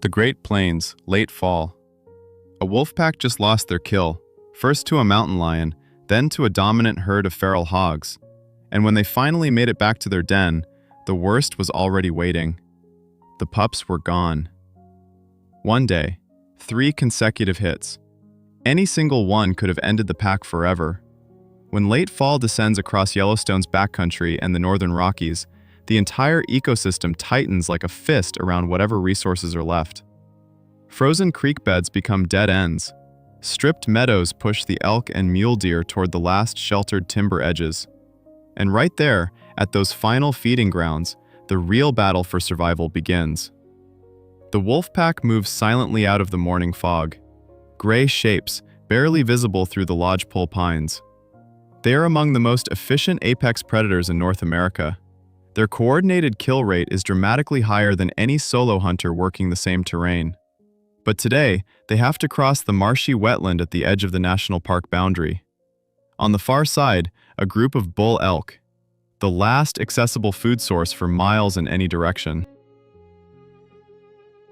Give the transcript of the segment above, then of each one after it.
The Great Plains, late fall. A wolf pack just lost their kill, first to a mountain lion, then to a dominant herd of feral hogs. And when they finally made it back to their den, the worst was already waiting. The pups were gone. One day, 3 consecutive hits. Any single one could have ended the pack forever. When late fall descends across Yellowstone's backcountry and the northern Rockies, the entire ecosystem tightens like a fist around whatever resources are left. Frozen creek beds become dead ends. Stripped meadows push the elk and mule deer toward the last sheltered timber edges. And right there, at those final feeding grounds, the real battle for survival begins. The wolf pack moves silently out of the morning fog. Gray shapes, barely visible through the lodgepole pines. They are among the most efficient apex predators in North America. Their coordinated kill rate is dramatically higher than any solo hunter working the same terrain. But today, they have to cross the marshy wetland at the edge of the national park boundary. On the far side, a group of bull elk, the last accessible food source for miles in any direction.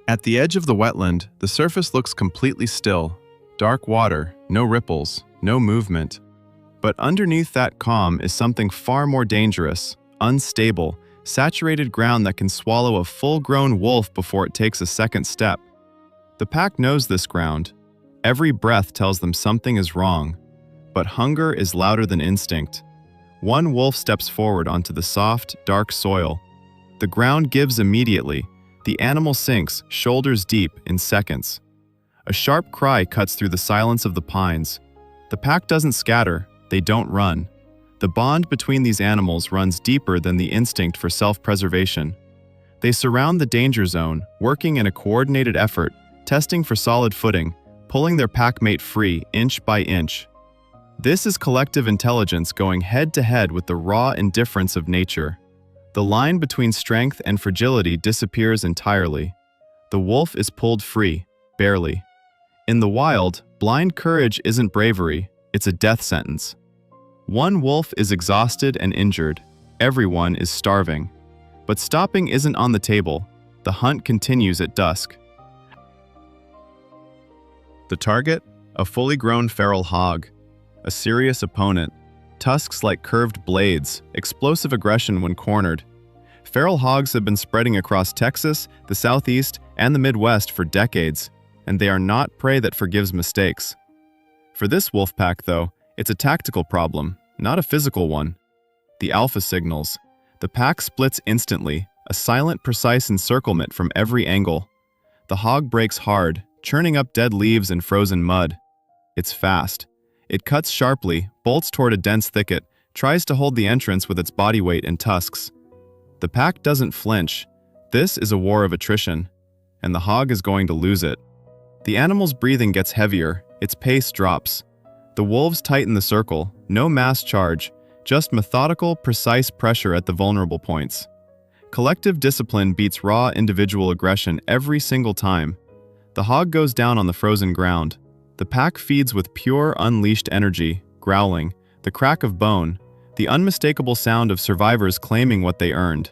At the edge of the wetland, the surface looks completely still. Dark water, no ripples, no movement. But underneath that calm is something far more dangerous, unstable, saturated ground that can swallow a full-grown wolf before it takes a second step. The pack knows this ground. Every breath tells them something is wrong. But hunger is louder than instinct. One wolf steps forward onto the soft, dark soil. The ground gives immediately. The animal sinks, shoulders deep, in seconds. A sharp cry cuts through the silence of the pines. The pack doesn't scatter, they don't run. The bond between these animals runs deeper than the instinct for self-preservation. They surround the danger zone, working in a coordinated effort, testing for solid footing, pulling their packmate free inch by inch. This is collective intelligence going head-to-head with the raw indifference of nature. The line between strength and fragility disappears entirely. The wolf is pulled free, barely. In the wild, blind courage isn't bravery, it's a death sentence. One wolf is exhausted and injured. Everyone is starving. But stopping isn't on the table. The hunt continues at dusk. The target? A fully grown feral hog. A serious opponent. Tusks like curved blades, explosive aggression when cornered. Feral hogs have been spreading across Texas, the Southeast, and the Midwest for decades, and they are not prey that forgives mistakes. For this wolf pack, though, it's a tactical problem, not a physical one. The alpha signals. The pack splits instantly, a silent, precise encirclement from every angle. The hog breaks hard, churning up dead leaves and frozen mud. It's fast. It cuts sharply, bolts toward a dense thicket, tries to hold the entrance with its body weight and tusks. The pack doesn't flinch. This is a war of attrition, and the hog is going to lose it. The animal's breathing gets heavier, its pace drops. The wolves tighten the circle, no mass charge, just methodical, precise pressure at the vulnerable points. Collective discipline beats raw individual aggression every single time. The hog goes down on the frozen ground. The pack feeds with pure, unleashed energy, growling, the crack of bone, the unmistakable sound of survivors claiming what they earned.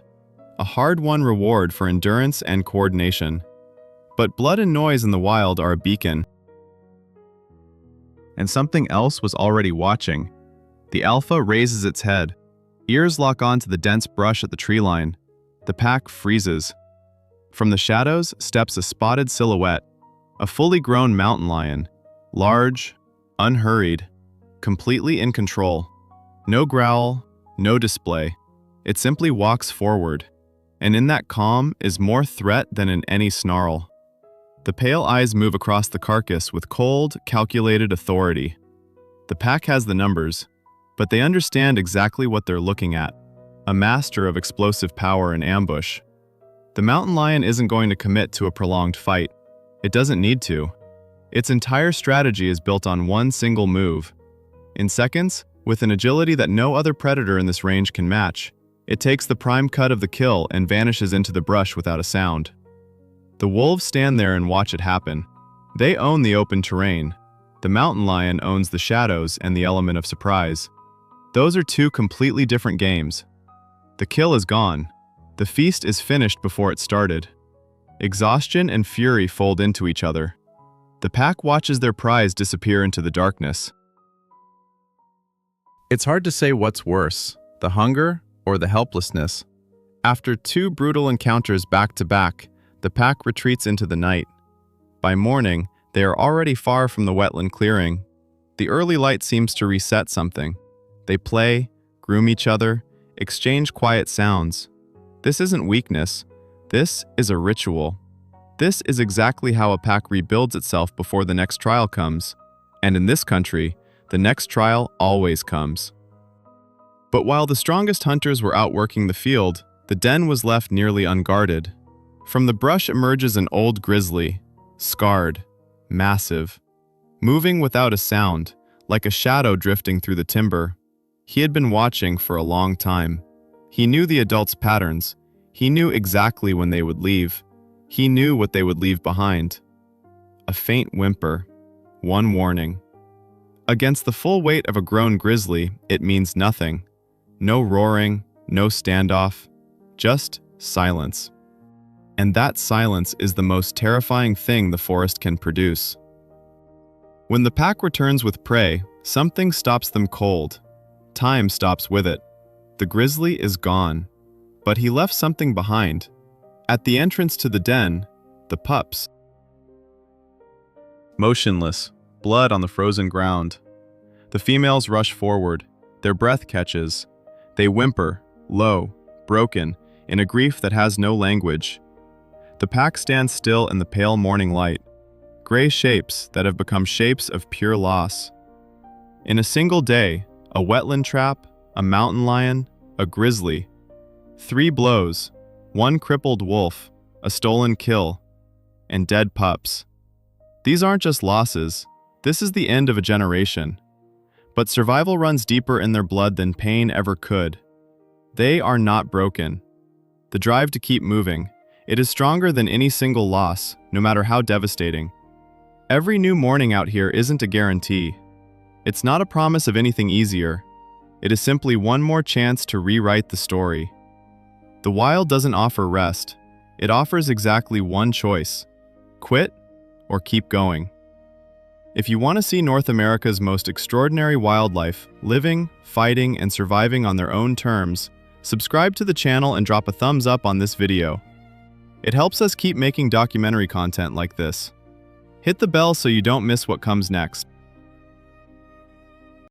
A hard-won reward for endurance and coordination. But blood and noise in the wild are a beacon. And something else was already watching. The alpha raises its head. Ears lock onto the dense brush at the tree line. The pack freezes. From the shadows steps a spotted silhouette, a fully grown mountain lion. Large, unhurried, completely in control. No growl, no display. It simply walks forward. And in that calm is more threat than in any snarl. The pale eyes move across the carcass with cold, calculated authority. The pack has the numbers, but they understand exactly what they're looking at. A master of explosive power and ambush. The mountain lion isn't going to commit to a prolonged fight. It doesn't need to. Its entire strategy is built on one single move. In seconds, with an agility that no other predator in this range can match, it takes the prime cut of the kill and vanishes into the brush without a sound. The wolves stand there and watch it happen. They own the open terrain. The mountain lion owns the shadows and the element of surprise. Those are two completely different games. The kill is gone. The feast is finished before it started. Exhaustion and fury fold into each other. The pack watches their prize disappear into the darkness. It's hard to say what's worse, the hunger or the helplessness. After two brutal encounters back to back, the pack retreats into the night. By morning, they are already far from the wetland clearing. The early light seems to reset something. They play, groom each other, exchange quiet sounds. This isn't weakness. This is a ritual. This is exactly how a pack rebuilds itself before the next trial comes. And in this country, the next trial always comes. But while the strongest hunters were out working the field, the den was left nearly unguarded. From the brush emerges an old grizzly, scarred, massive, moving without a sound, like a shadow drifting through the timber. He had been watching for a long time. He knew the adults' patterns. He knew exactly when they would leave. He knew what they would leave behind. A faint whimper, one warning. Against the full weight of a grown grizzly, it means nothing. No roaring, no standoff, just silence. And that silence is the most terrifying thing the forest can produce. When the pack returns with prey, something stops them cold. Time stops with it. The grizzly is gone, but he left something behind. At the entrance to the den, the pups. Motionless, blood on the frozen ground. The females rush forward. Their breath catches. They whimper, low, broken, in a grief that has no language. The pack stands still in the pale morning light. Gray shapes that have become shapes of pure loss. In a single day, a wetland trap, a mountain lion, a grizzly. 3 blows, 1 crippled wolf, a stolen kill, and dead pups. These aren't just losses. This is the end of a generation. But survival runs deeper in their blood than pain ever could. They are not broken. The drive to keep moving, it is stronger than any single loss, no matter how devastating. Every new morning out here isn't a guarantee. It's not a promise of anything easier. It is simply one more chance to rewrite the story. The wild doesn't offer rest. It offers exactly one choice: quit or keep going. If you want to see North America's most extraordinary wildlife, living, fighting, and surviving on their own terms, subscribe to the channel and drop a thumbs up on this video. It helps us keep making documentary content like this. Hit the bell so you don't miss what comes next.